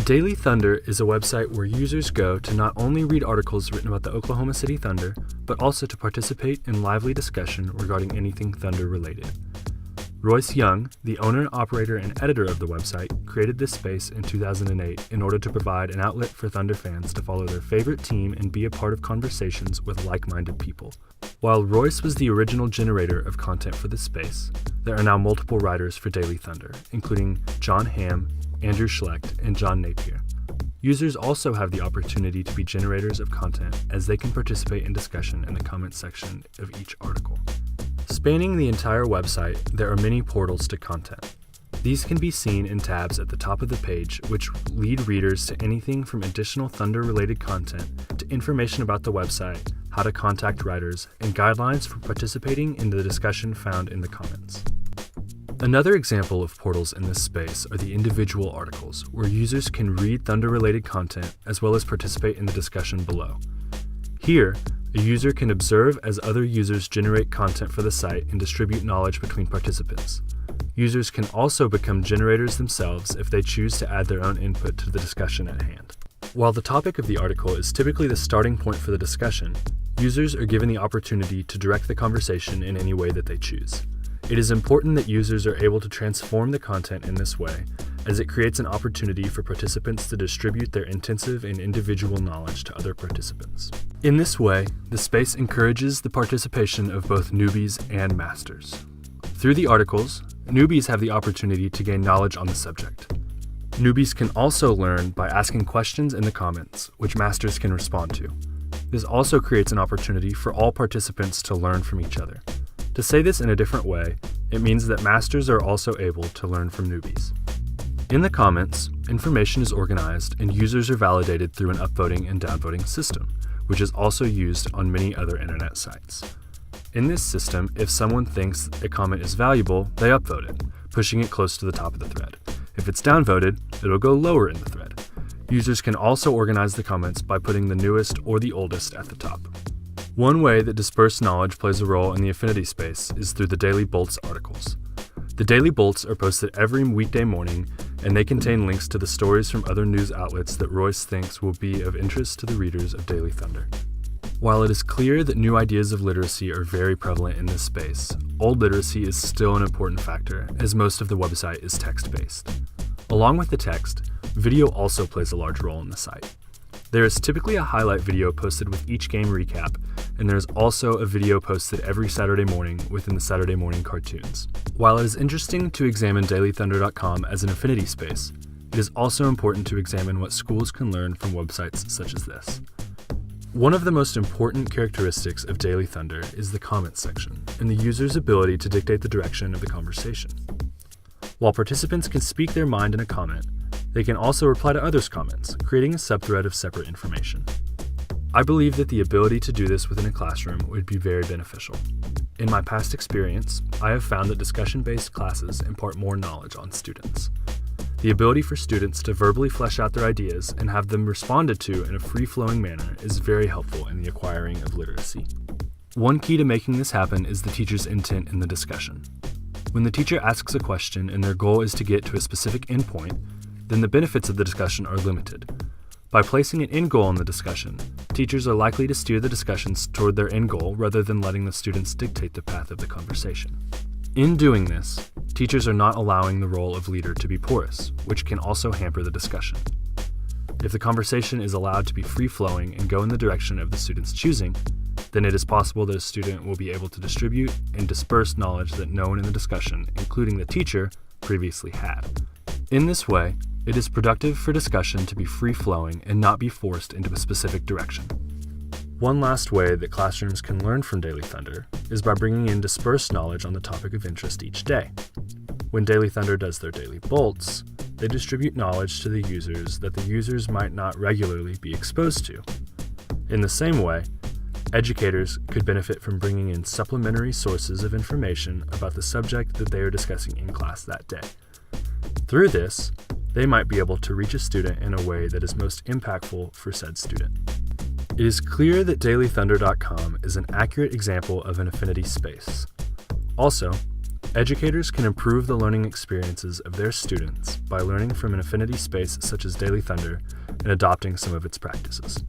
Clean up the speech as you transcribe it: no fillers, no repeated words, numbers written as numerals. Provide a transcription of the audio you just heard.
Daily Thunder is a website where users go to not only read articles written about the Oklahoma City Thunder, but also to participate in lively discussion regarding anything Thunder related. Royce Young, the owner, operator, and editor of the website, created this space in 2008 in order to provide an outlet for Thunder fans to follow their favorite team and be a part of conversations with like-minded people. While Royce was the original generator of content for this space, there are now multiple writers for Daily Thunder, including John Hamm, Andrew Schlecht, and John Napier. Users also have the opportunity to be generators of content as they can participate in discussion in the comments section of each article. Spanning the entire website, there are many portals to content. These can be seen in tabs at the top of the page, which lead readers to anything from additional Thunder-related content to information about the website, how to contact writers, and guidelines for participating in the discussion found in the comments. Another example of portals in this space are the individual articles, where users can read Thunder-related content as well as participate in the discussion below. Here, a user can observe as other users generate content for the site and distribute knowledge between participants. Users can also become generators themselves if they choose to add their own input to the discussion at hand. While the topic of the article is typically the starting point for the discussion, users are given the opportunity to direct the conversation in any way that they choose. It is important that users are able to transform the content in this way, as it creates an opportunity for participants to distribute their intensive and individual knowledge to other participants. In this way, the space encourages the participation of both newbies and masters. Through the articles, newbies have the opportunity to gain knowledge on the subject. Newbies can also learn by asking questions in the comments, which masters can respond to. This also creates an opportunity for all participants to learn from each other. To say this in a different way, it means that masters are also able to learn from newbies. In the comments, information is organized and users are validated through an upvoting and downvoting system, which is also used on many other internet sites. In this system, if someone thinks a comment is valuable, they upvote it, pushing it close to the top of the thread. If it's downvoted, it'll go lower in the thread. Users can also organize the comments by putting the newest or the oldest at the top. One way that dispersed knowledge plays a role in the Affinity space is through the Daily Bolts articles. The Daily Bolts are posted every weekday morning, and they contain links to the stories from other news outlets that Royce thinks will be of interest to the readers of Daily Thunder. While it is clear that new ideas of literacy are very prevalent in this space, old literacy is still an important factor, as most of the website is text-based. Along with the text, video also plays a large role in the site. There is typically a highlight video posted with each game recap, and there is also a video posted every Saturday morning within the Saturday morning cartoons. While it is interesting to examine dailythunder.com as an affinity space, it is also important to examine what schools can learn from websites such as this. One of the most important characteristics of Daily Thunder is the comments section and the user's ability to dictate the direction of the conversation. While participants can speak their mind in a comment, they can also reply to others' comments, creating a subthread of separate information. I believe that the ability to do this within a classroom would be very beneficial. In my past experience, I have found that discussion-based classes impart more knowledge on students. The ability for students to verbally flesh out their ideas and have them responded to in a free-flowing manner is very helpful in the acquiring of literacy. One key to making this happen is the teacher's intent in the discussion. When the teacher asks a question and their goal is to get to a specific endpoint, then the benefits of the discussion are limited. By placing an end goal in the discussion, teachers are likely to steer the discussions toward their end goal rather than letting the students dictate the path of the conversation. In doing this, teachers are not allowing the role of leader to be porous, which can also hamper the discussion. If the conversation is allowed to be free-flowing and go in the direction of the student's choosing, then it is possible that a student will be able to distribute and disperse knowledge that no one in the discussion, including the teacher, previously had. In this way, it is productive for discussion to be free-flowing and not be forced into a specific direction. One last way that classrooms can learn from Daily Thunder is by bringing in dispersed knowledge on the topic of interest each day. When Daily Thunder does their Daily Bolts, they distribute knowledge to the users that the users might not regularly be exposed to. In the same way, educators could benefit from bringing in supplementary sources of information about the subject that they are discussing in class that day. Through this, they might be able to reach a student in a way that is most impactful for said student. It is clear that dailythunder.com is an accurate example of an affinity space. Also, Educators can improve the learning experiences of their students by learning from an affinity space such as Daily Thunder and adopting some of its practices.